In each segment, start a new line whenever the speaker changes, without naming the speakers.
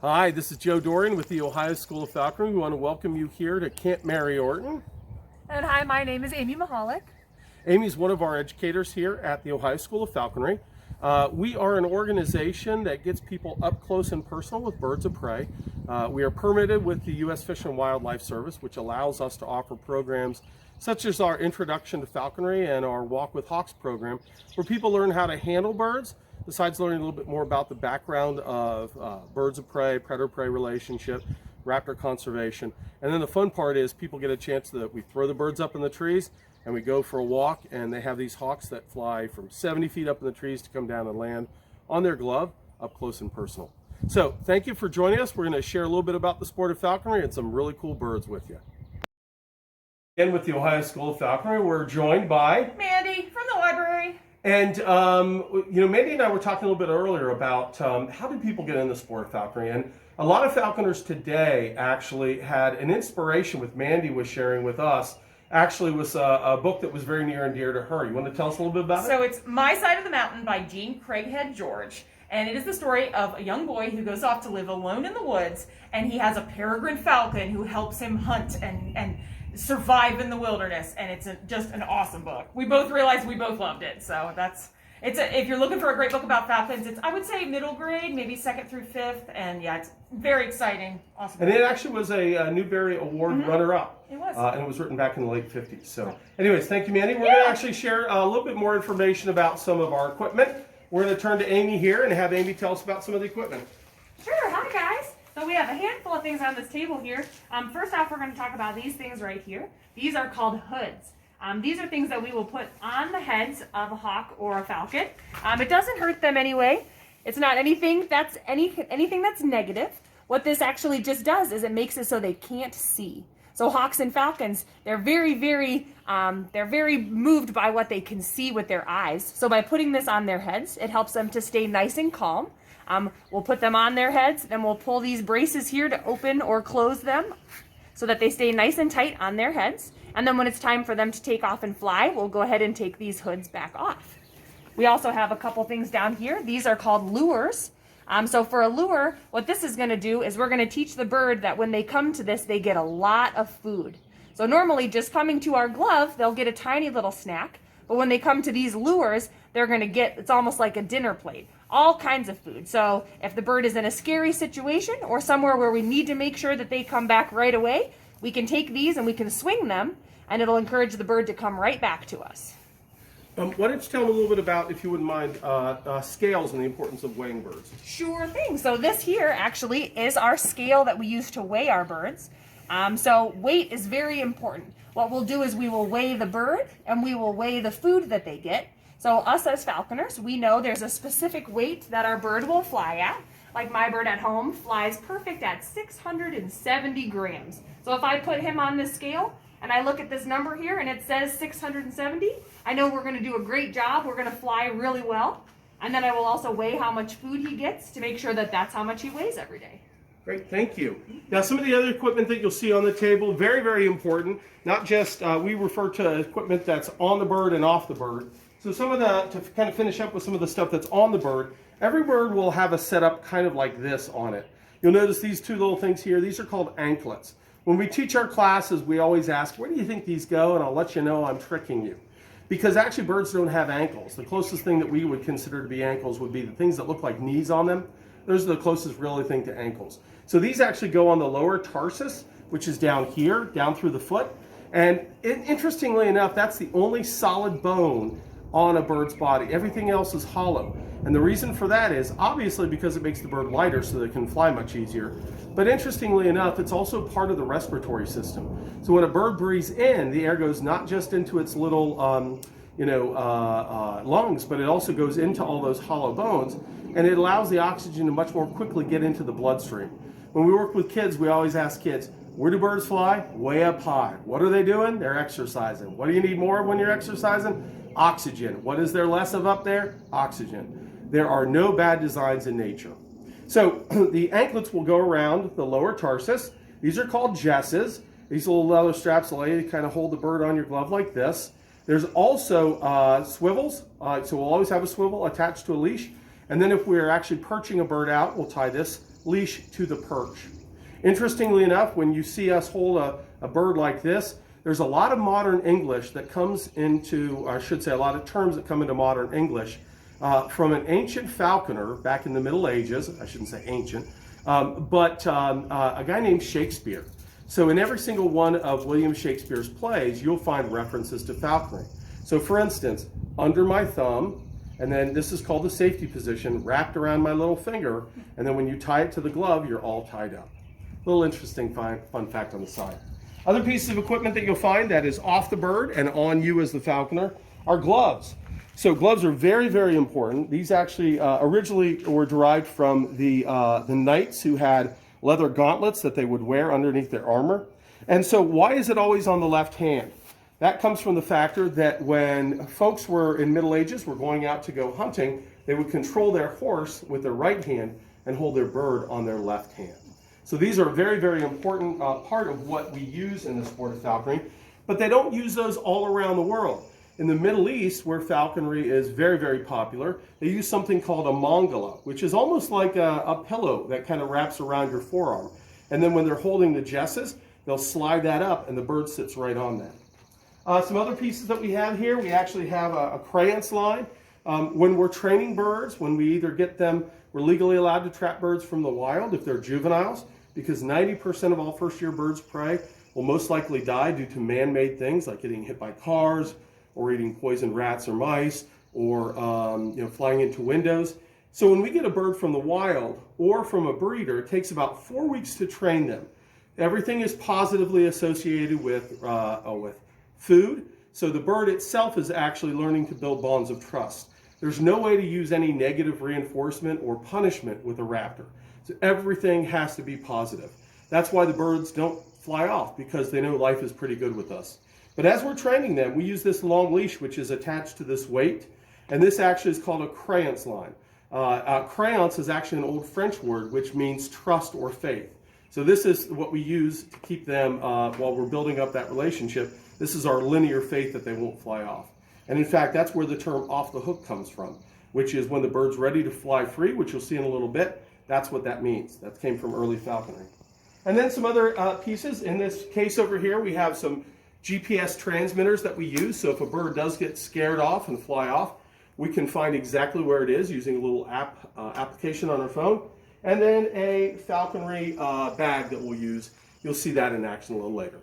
Hi, this is Joe Dorian with the Ohio School of Falconry. We want to welcome you here to Camp Mary Orton.
And hi, my name is Amy Mahalik.
Amy is one of our educators here at the Ohio School of Falconry. We are an organization that gets people up close and personal with birds of prey. We are permitted with the U.S. Fish and Wildlife Service, which allows us to offer programs such as our Introduction to Falconry and our Walk with Hawks program, where people learn how to handle birds, besides learning a little bit more about the background of birds of prey, predator-prey relationship, raptor conservation. And then the fun part is people get a chance that we throw the birds up in the trees and we go for a walk, and they have these hawks that fly from 70 feet up in the trees to come down and land on their glove up close and personal. So thank you for joining us. We're going to share a little bit about the sport of falconry and some really cool birds with you. Again, with the Ohio School of Falconry, we're joined by
Mandy from the library.
And, Mandy and I were talking a little bit earlier about how do people get in the sport of falconry. And a lot of falconers today actually had an inspiration with Mandy was sharing with us. Actually was a book that was very near and dear to her. You want to tell us a little bit about it?
So it's My Side of the Mountain by Jean Craighead George. And it is the story of a young boy who goes off to live alone in the woods, and he has a peregrine falcon who helps him hunt and survive in the wilderness. And it's just an awesome book. We both realized we both loved it. So if you're looking for a great book about falcons, it's, I would say, middle grade, maybe 2nd through 5th. And yeah, it's very exciting. Awesome.
And it actually was a Newbery Award runner-up.
It was.
And it was written back in the late 50s. So anyways, thank you, Mandy. We're going to actually share a little bit more information about some of our equipment. We're going to turn to Amy here and have Amy tell us about some of the equipment.
Sure, hi guys. So we have a handful of things on this table here. First off, we're going to talk about these things right here. These are called hoods. These are things that we will put on the heads of a hawk or a falcon. It doesn't hurt them anyway. It's not anything that's negative. What this actually just does is it makes it so they can't see. So hawks and falcons, they're very moved by what they can see with their eyes. So by putting this on their heads, it helps them to stay nice and calm. We'll put them on their heads, then we'll pull these braces here to open or close them so that they stay nice and tight on their heads. And then when it's time for them to take off and fly, we'll go ahead and take these hoods back off. We also have a couple things down here. These are called lures. So for a lure, what this is going to do is we're going to teach the bird that when they come to this, they get a lot of food. So normally just coming to our glove, they'll get a tiny little snack. But when they come to these lures, they're going to get, it's almost like a dinner plate, all kinds of food. So if the bird is in a scary situation or somewhere where we need to make sure that they come back right away, we can take these and we can swing them, and it'll encourage the bird to come right back to us.
Why don't you tell them a little bit about, if you wouldn't mind, scales and the importance of weighing birds?
Sure thing. So this here actually is our scale that we use to weigh our birds. So weight is very important. What we'll do is we will weigh the bird and we will weigh the food that they get. So us as falconers, we know there's a specific weight that our bird will fly at. Like my bird at home flies perfect at 670 grams. So if I put him on this scale and I look at this number here and it says 670, I know we're going to do a great job. We're going to fly really well. And then I will also weigh how much food he gets to make sure that that's how much he weighs every day.
Great, thank you. Now, some of the other equipment that you'll see on the table, very, very important. Not just, we refer to equipment that's on the bird and off the bird. So some of the, to kind of finish up with some of the stuff that's on the bird, every bird will have a setup kind of like this on it. You'll notice these two little things here. These are called anklets. When we teach our classes, we always ask, where do you think these go? And I'll let you know I'm tricking you. Because actually birds don't have ankles. The closest thing that we would consider to be ankles would be the things that look like knees on them. Those are the closest really thing to ankles. So these actually go on the lower tarsus, which is down here, down through the foot. And interestingly enough, that's the only solid bone on a bird's body. Everything else is hollow. And the reason for that is obviously because it makes the bird lighter so they can fly much easier. But interestingly enough, it's also part of the respiratory system. So when a bird breathes in, the air goes not just into its little lungs, but it also goes into all those hollow bones, and it allows the oxygen to much more quickly get into the bloodstream. When we work with kids, we always ask kids, where do birds fly? Way up high. What are they doing? They're exercising. What do you need more of when you're exercising? Oxygen. What is there less of up there? Oxygen. There are no bad designs in nature. So the anklets will go around the lower tarsus. These are called jesses. These little leather straps allow you to kind of hold the bird on your glove like this. There's also swivels. So we'll always have a swivel attached to a leash. And then if we're actually perching a bird out, we'll tie this leash to the perch. Interestingly enough, when you see us hold a bird like this, there's a lot of modern English that comes into, or I should say a lot of terms that come into modern English from an ancient falconer back in the Middle Ages. I shouldn't say ancient, but a guy named Shakespeare. So in every single one of William Shakespeare's plays, you'll find references to falconry. So for instance, under my thumb, and then this is called the safety position, wrapped around my little finger, and then when you tie it to the glove, you're all tied up. Little interesting fun fact on the side. Other pieces of equipment that you'll find that is off the bird and on you as the falconer are gloves. So gloves are very, very important. These actually originally were derived from the knights who had leather gauntlets that they would wear underneath their armor. And so why is it always on the left hand? That comes from the factor that when folks were in Middle Ages, were going out to go hunting, they would control their horse with their right hand and hold their bird on their left hand. So these are a very, very important part of what we use in the sport of falconry, but they don't use those all around the world. In the Middle East, where falconry is very, very popular, they use something called a mangala, which is almost like a pillow that kind of wraps around your forearm. And then when they're holding the jesses, they'll slide that up and the bird sits right on that. Some other pieces that we have here, we actually have a crayons line. When we're training birds, when we either get them, we're legally allowed to trap birds from the wild if they're juveniles, because 90% of all first-year birds of prey will most likely die due to man-made things like getting hit by cars or eating poisoned rats or mice or flying into windows. So when we get a bird from the wild or from a breeder, it takes about 4 weeks to train them. Everything is positively associated with food. So the bird itself is actually learning to build bonds of trust. There's no way to use any negative reinforcement or punishment with a raptor. So everything has to be positive. That's why the birds don't fly off, because they know life is pretty good with us. But as we're training them, we use this long leash, which is attached to this weight. And this actually is called a crayons line. Crayons is actually an old French word, which means trust or faith. So this is what we use to keep them, while we're building up that relationship. This is our linear faith that they won't fly off. And in fact, that's where the term off the hook comes from, which is when the bird's ready to fly free, which you'll see in a little bit. That's what that means. That came from early falconry. And then some other pieces. In this case over here, we have some GPS transmitters that we use. So if a bird does get scared off and fly off, we can find exactly where it is using a little application on our phone. And then a falconry bag that we'll use. You'll see that in action a little later.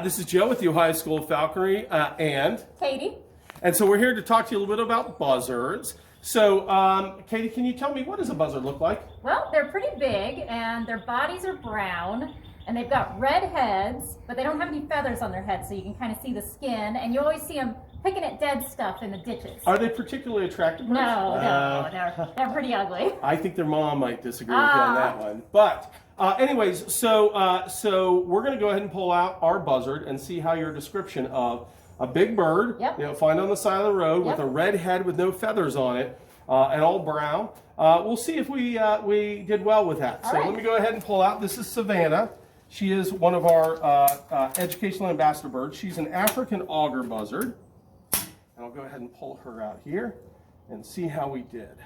This is Joe with the Ohio School of Falconry and
Katie.
And so we're here to talk to you a little bit about buzzards. So, Katie, can you tell me, what does a buzzard look like?
Well, they're pretty big and their bodies are brown and they've got red heads, but they don't have any feathers on their heads, so you can kind of see the skin, and you always see them picking at dead stuff in the ditches.
Are they particularly attractive birds?
No, they're pretty ugly.
I think their mom might disagree with you on that one. But anyways, so we're going to go ahead and pull out our buzzard and see how your description of a big bird, find on the side of the road with a red head with no feathers on it, and all brown. We'll see if we did well with that. So let me go ahead and pull out. This is Savannah. She is one of our educational ambassador birds. She's an African auger buzzard. And I'll go ahead and pull her out here and see how we did.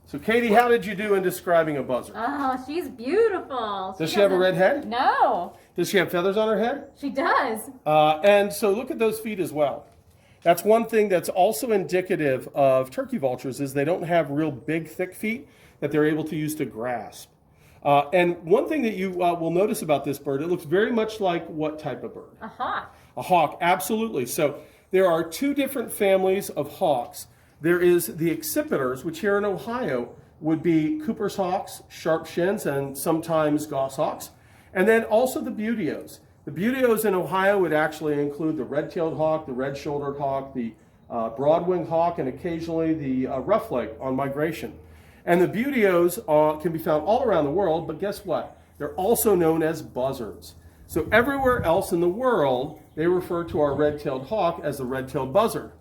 So Katie, how did you do in describing a buzzard?
Oh, she's beautiful.
Does she have a red head?
No.
Does she have feathers on her head?
She does.
And so look at those feet as well. That's one thing that's also indicative of turkey vultures, is they don't have real big, thick feet that they're able to use to grasp. And one thing that you will notice about this bird, it looks very much like what type of bird?
A hawk.
A hawk, absolutely. So there are two different families of hawks. There is the accipiters, which here in Ohio would be Cooper's hawks, sharp shins, and sometimes goshawks. And then also the buteos. The buteos in Ohio would actually include the red-tailed hawk, the red-shouldered hawk, the broad-winged hawk, and occasionally the roughleg on migration. And the buteos can be found all around the world, but guess what? They're also known as buzzards. So everywhere else in the world, they refer to our red-tailed hawk as the red-tailed buzzard.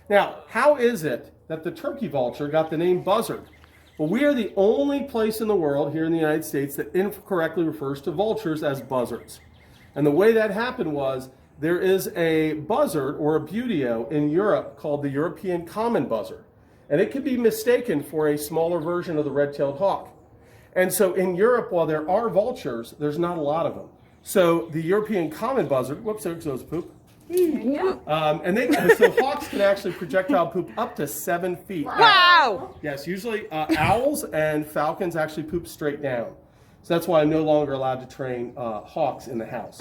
Now, how is it that the turkey vulture got the name buzzard? Well, we are the only place in the world here in the United States that incorrectly refers to vultures as buzzards. And the way that happened was, there is a buzzard or a buteo in Europe called the European common buzzard. and it can be mistaken for a smaller version of the red-tailed hawk. And so in Europe, while there are vultures, there's not a lot of them. So the European common buzzard, whoops, there goes poop. So hawks can actually projectile poop up to 7 feet.
Wow!
Yes, usually owls and falcons actually poop straight down. So that's why I'm no longer allowed to train hawks in the house.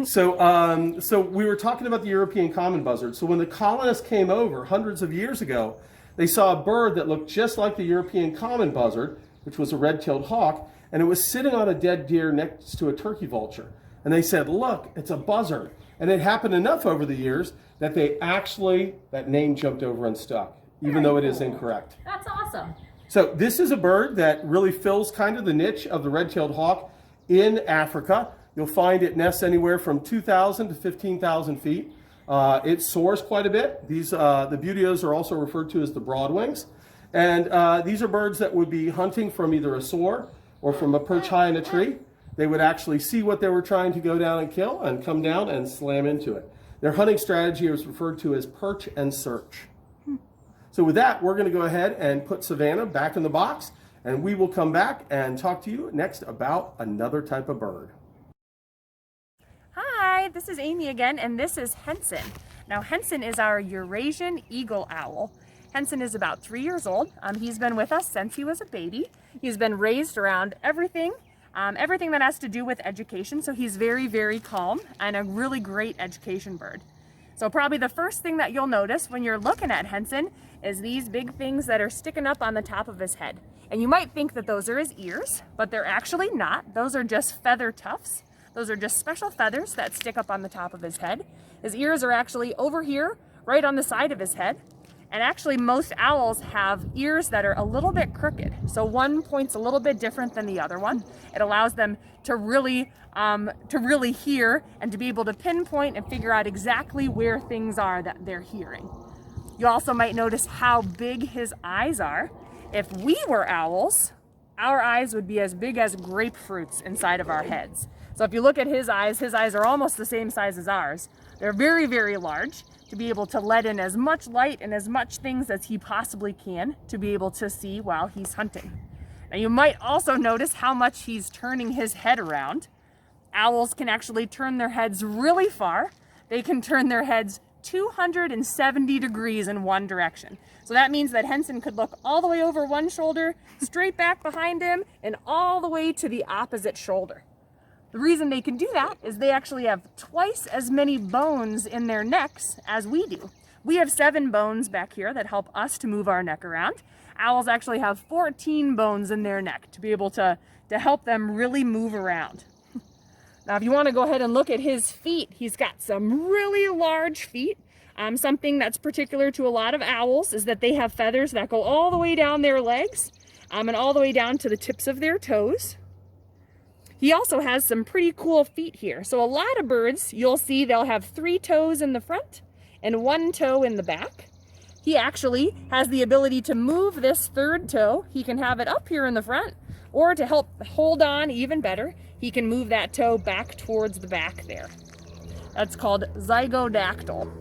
So we were talking about the European common buzzard. So when the colonists came over hundreds of years ago, they saw a bird that looked just like the European common buzzard, which was a red-tailed hawk, and it was sitting on a dead deer next to a turkey vulture. And they said, look, it's a buzzard. And it happened enough over the years that that name jumped over and stuck, even though it is incorrect.
That's awesome.
So this is a bird that really fills kind of the niche of the red-tailed hawk in Africa. You'll find it nests anywhere from 2,000 to 15,000 feet. It soars quite a bit. The buteos are also referred to as the broadwings. And these are birds that would be hunting from either a soar or from a perch high in a tree. They would actually see what they were trying to go down and kill and come down and slam into it. Their hunting strategy is referred to as perch and search. So with that, we're going to go ahead and put Savannah back in the box, and we will come back and talk to you next about another type of bird.
Hi, this is Amy again, and this is Henson. Now, Henson is our Eurasian eagle owl. Henson is about 3 years old. He's been with us since he was a baby. He's been raised around everything that has to do with education, so he's very, very calm and a really great education bird. So probably the first thing that you'll notice when you're looking at Henson is these big things that are sticking up on the top of his head. And you might think that those are his ears, but they're actually not. Those are just feather tufts. Those are just special feathers that stick up on the top of his head. His ears are actually over here, right on the side of his head. And actually most owls have ears that are a little bit crooked. So one point's a little bit different than the other one. It allows them to really hear and to be able to pinpoint and figure out exactly where things are that they're hearing. You also might notice how big his eyes are. If we were owls, our eyes would be as big as grapefruits inside of our heads. So if you look at his eyes are almost the same size as ours. They're very, very large to be able to let in as much light and as much things as he possibly can to be able to see while he's hunting. Now you might also notice how much he's turning his head around. Owls can actually turn their heads really far. They can turn their heads 270 degrees in one direction. So that means that Henson could look all the way over one shoulder, straight back behind him, and all the way to the opposite shoulder. The reason they can do that is they actually have twice as many bones in their necks as we do. We have 7 bones back here that help us to move our neck around. Owls actually have 14 bones in their neck to be able to help them really move around. Now, if you want to go ahead and look at his feet, he's got some really large feet. Something that's particular to a lot of owls is that they have feathers that go all the way down their legs and all the way down to the tips of their toes. He also has some pretty cool feet here. So a lot of birds, you'll see they'll have 3 toes in the front and 1 toe in the back. He actually has the ability to move this 3rd toe. He can have it up here in the front, or to help hold on even better, he can move that toe back towards the back there. That's called zygodactyl.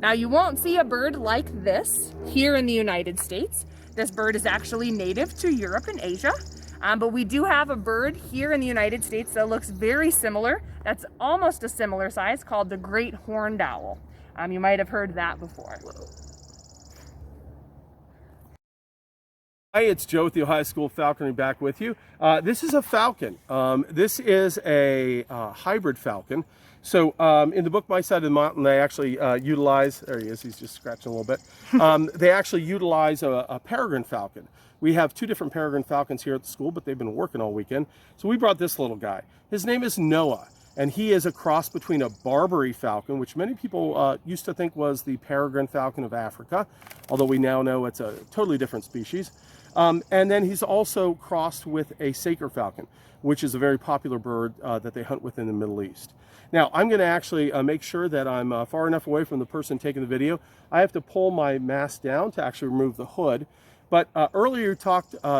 Now you won't see a bird like this here in the United States. This bird is actually native to Europe and Asia. But we do have a bird here in the United States that looks very similar. That's almost a similar size, called the great horned owl. You might have heard that before.
Hi, it's Joe with the Ohio School of Falconry back with you. This is a falcon. This is a hybrid falcon. So in the book My Side of the Mountain, they actually utilize, there he is, he's just scratching a little bit. They actually utilize a peregrine falcon. We have 2 different peregrine falcons here at the school, but they've been working all weekend. So we brought this little guy. His name is Noah, and he is a cross between a Barbary falcon, which many people used to think was the peregrine falcon of Africa, although we now know it's a totally different species. And then he's also crossed with a Saker falcon, which is a very popular bird that they hunt with in the Middle East. Now, I'm going to actually make sure that I'm far enough away from the person taking the video. I have to pull my mask down to actually remove the hood. But earlier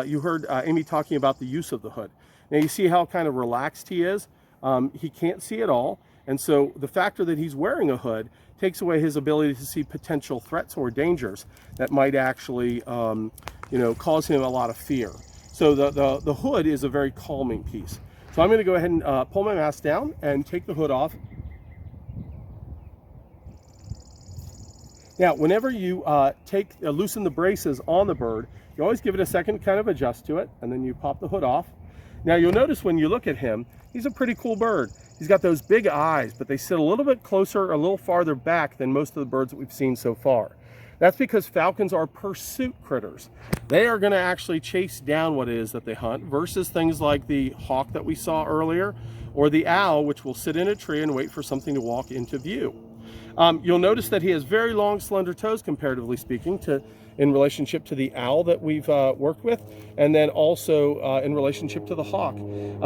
you heard Amy talking about the use of the hood. Now you see how kind of relaxed he is. He can't see at all. And so the factor that he's wearing a hood takes away his ability to see potential threats or dangers that might actually, cause him a lot of fear. So the hood is a very calming piece. So I'm going to go ahead and pull my mask down and take the hood off. Now, whenever you loosen the braces on the bird, you always give it a second to kind of adjust to it, and then you pop the hood off. Now, you'll notice when you look at him, he's a pretty cool bird. He's got those big eyes, but they sit a little bit closer, a little farther back than most of the birds that we've seen so far. That's because falcons are pursuit critters. They are going to actually chase down what it is that they hunt versus things like the hawk that we saw earlier or the owl, which will sit in a tree and wait for something to walk into view. You'll notice that he has very long, slender toes, comparatively speaking, in relationship to the owl that we've worked with, and then also in relationship to the hawk.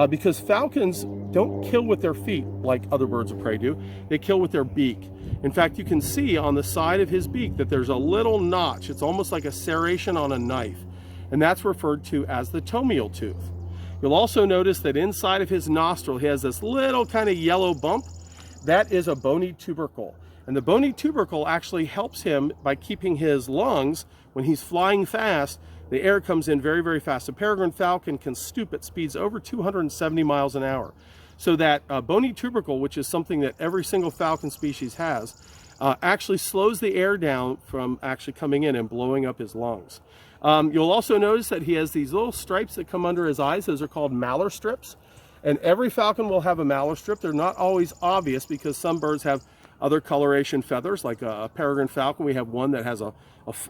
Because falcons don't kill with their feet like other birds of prey do. They kill with their beak. In fact, you can see on the side of his beak that there's a little notch. It's almost like a serration on a knife, and that's referred to as the tomial tooth. You'll also notice that inside of his nostril, he has this little kind of yellow bump. That is a bony tubercle. And the bony tubercle actually helps him by keeping his lungs, when he's flying fast, the air comes in very, very fast. A peregrine falcon can stoop at speeds over 270 miles an hour. So that bony tubercle, which is something that every single falcon species has, actually slows the air down from actually coming in and blowing up his lungs. You'll also notice that he has these little stripes that come under his eyes. Those are called malar strips. And every falcon will have a malar strip. They're not always obvious because some birds have other coloration feathers, like a peregrine falcon. We have one that has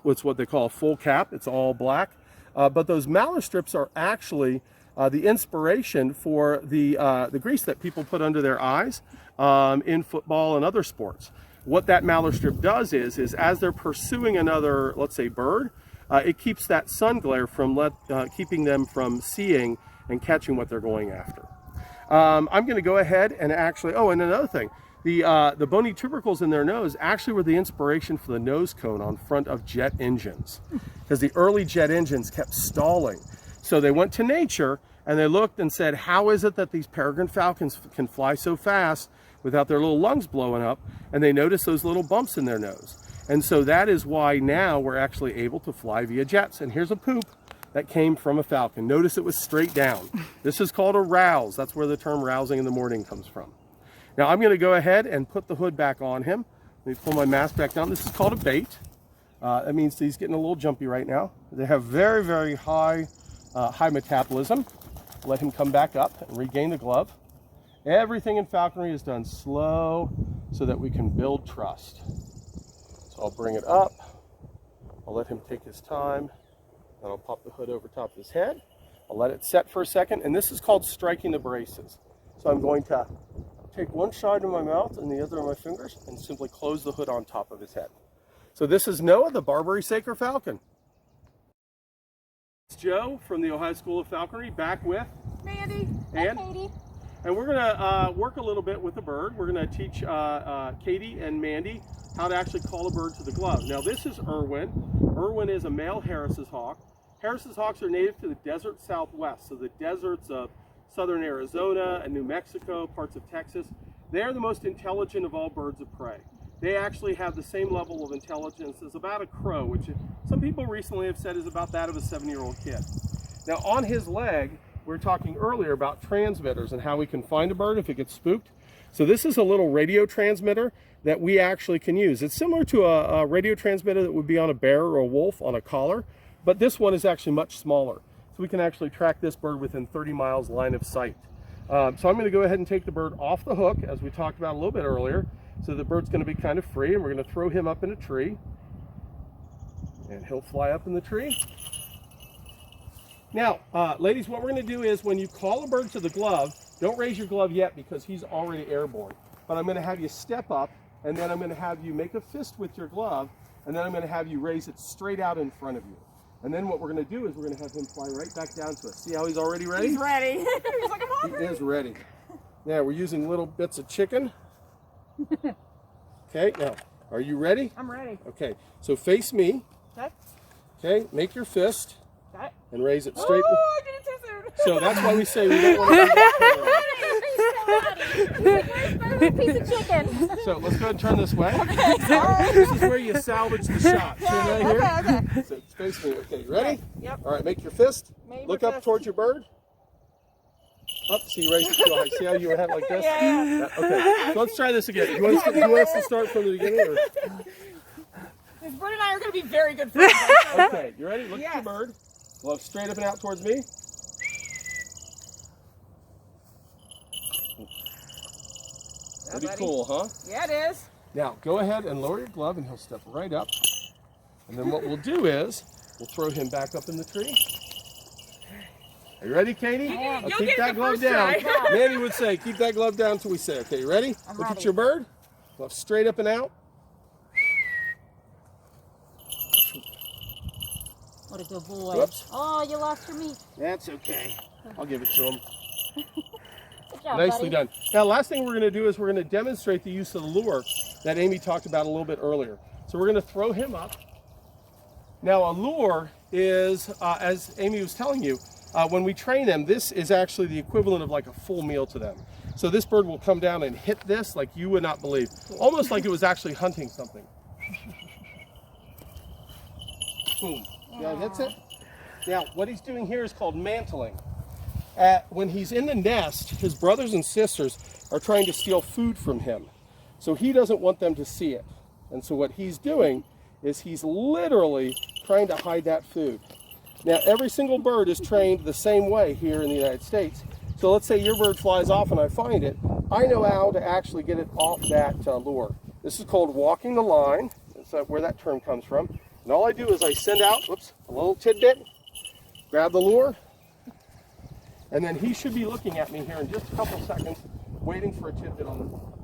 what's what they call a full cap. It's all black. But those malar strips are actually the inspiration for the grease that people put under their eyes in football and other sports. What that malar strip does is as they're pursuing another, let's say, bird, it keeps that sun glare from keeping them from seeing and catching what they're going after. I'm going to go ahead and actually, and another thing, the bony tubercles in their nose actually were the inspiration for the nose cone on front of jet engines, because the early jet engines kept stalling. So they went to nature and they looked and said, how is it that these peregrine falcons can fly so fast without their little lungs blowing up? And they noticed those little bumps in their nose. And so that is why now we're actually able to fly via jets. And here's a poop that came from a falcon. Notice it was straight down. This is called a rouse. That's where the term rousing in the morning comes from. Now I'm going to go ahead and put the hood back on him. Let me pull my mask back down. This is called a bait. That means he's getting a little jumpy right now. They have very, very high metabolism. Let him come back up and regain the glove. Everything in falconry is done slow so that we can build trust. So I'll bring it up. I'll let him take his time. And I'll pop the hood over top of his head. I'll let it set for a second. And this is called striking the braces. So I'm going to take one side of my mouth and the other of my fingers and simply close the hood on top of his head. So this is Noah, the Barbary Saker falcon. It's Joe from the Ohio School of Falconry, back with
Mandy
and
Katie.
And we're going to work a little bit with the bird. We're going to teach Katie and Mandy how to actually call a bird to the glove. Now this is Irwin. Irwin is a male Harris's hawk. Harris's hawks are native to the desert Southwest, so the deserts of southern Arizona and New Mexico, parts of Texas. They are the most intelligent of all birds of prey. They actually have the same level of intelligence as about a crow, which some people recently have said is about that of a 7-year-old kid. Now on his leg, we were talking earlier about transmitters and how we can find a bird if it gets spooked. So this is a little radio transmitter that we actually can use. It's similar to a radio transmitter that would be on a bear or a wolf on a collar, but this one is actually much smaller. So we can actually track this bird within 30 miles line of sight. So I'm going to go ahead and take the bird off the hook, as we talked about a little bit earlier. So the bird's going to be kind of free, and we're going to throw him up in a tree. And he'll fly up in the tree. Now, ladies, what we're going to do is when you call a bird to the glove, don't raise your glove yet because he's already airborne. But I'm going to have you step up, and then I'm going to have you make a fist with your glove, and then I'm going to have you raise it straight out in front of you. And then what we're going to do is we're going to have him fly right back down to us. See how he's already ready?
He's ready. He's like, I'm hungry.
He is ready. Now, we're using little bits of chicken. Okay, now, are you ready?
I'm ready.
Okay, so face me.
Okay.
Okay, make your fist.
Okay.
And raise it straight.
Oh, I did it too soon.
So that's why we say we don't want to do that.
Piece of chicken.
So let's go ahead and turn this way. This is where you salvage the shot. See right here?
Okay.
So face me. Okay, you ready?
Yep.
All right, make your fist.
Made
Look
my
up
fist.
towards your bird. Up, so you raise it too high. See how you had like this?
Yeah.
Okay, so let's try this again. You want us to start from the beginning? Or?
This bird and I are going to be very good friends.
Okay, you ready? Look at
Yes.
your bird. Look straight up and out towards me. Pretty
buddy.
cool, huh?
Yeah, it is.
Now, go ahead and lower your glove and he'll step right up. And then what we'll do is, we'll throw him back up in the tree. Are you ready, Katie?
You'll
Keep
get
that
the
glove
first
down.
try.
Mandy would say, keep that glove down until we say, okay, you ready? Look at
ready.
your bird. Glove straight up and out.
What a good boy.
Whoops.
Oh, you lost your meat.
That's okay. I'll give it to him.
Good job,
Nicely
buddy.
done. Now, last thing we're going to do is we're going to demonstrate the use of the lure that Amy talked about a little bit earlier. So we're going to throw him up. Now, a lure is, as Amy was telling you, when we train them, this is actually the equivalent of like a full meal to them. So this bird will come down and hit this like you would not believe, almost like it was actually hunting something. Boom. Yeah, that's it. Now, what he's doing here is called mantling. When he's in the nest, his brothers and sisters are trying to steal food from him. So he doesn't want them to see it. And so what he's doing is he's literally trying to hide that food. Now, every single bird is trained the same way here in the United States. So let's say your bird flies off and I find it. I know how to actually get it off that lure. This is called walking the line. That's where that term comes from. And all I do is I send out, whoops, a little tidbit, grab the lure, and then he should be looking at me here in just a couple seconds, waiting for a tidbit on the lure.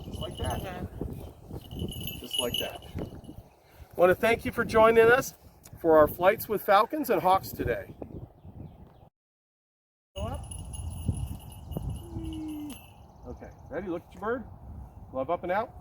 Just like that. Just like that. I want to thank you for joining us for our flights with falcons and hawks today. Go up. Okay, ready? Look at your bird. Glove up and out.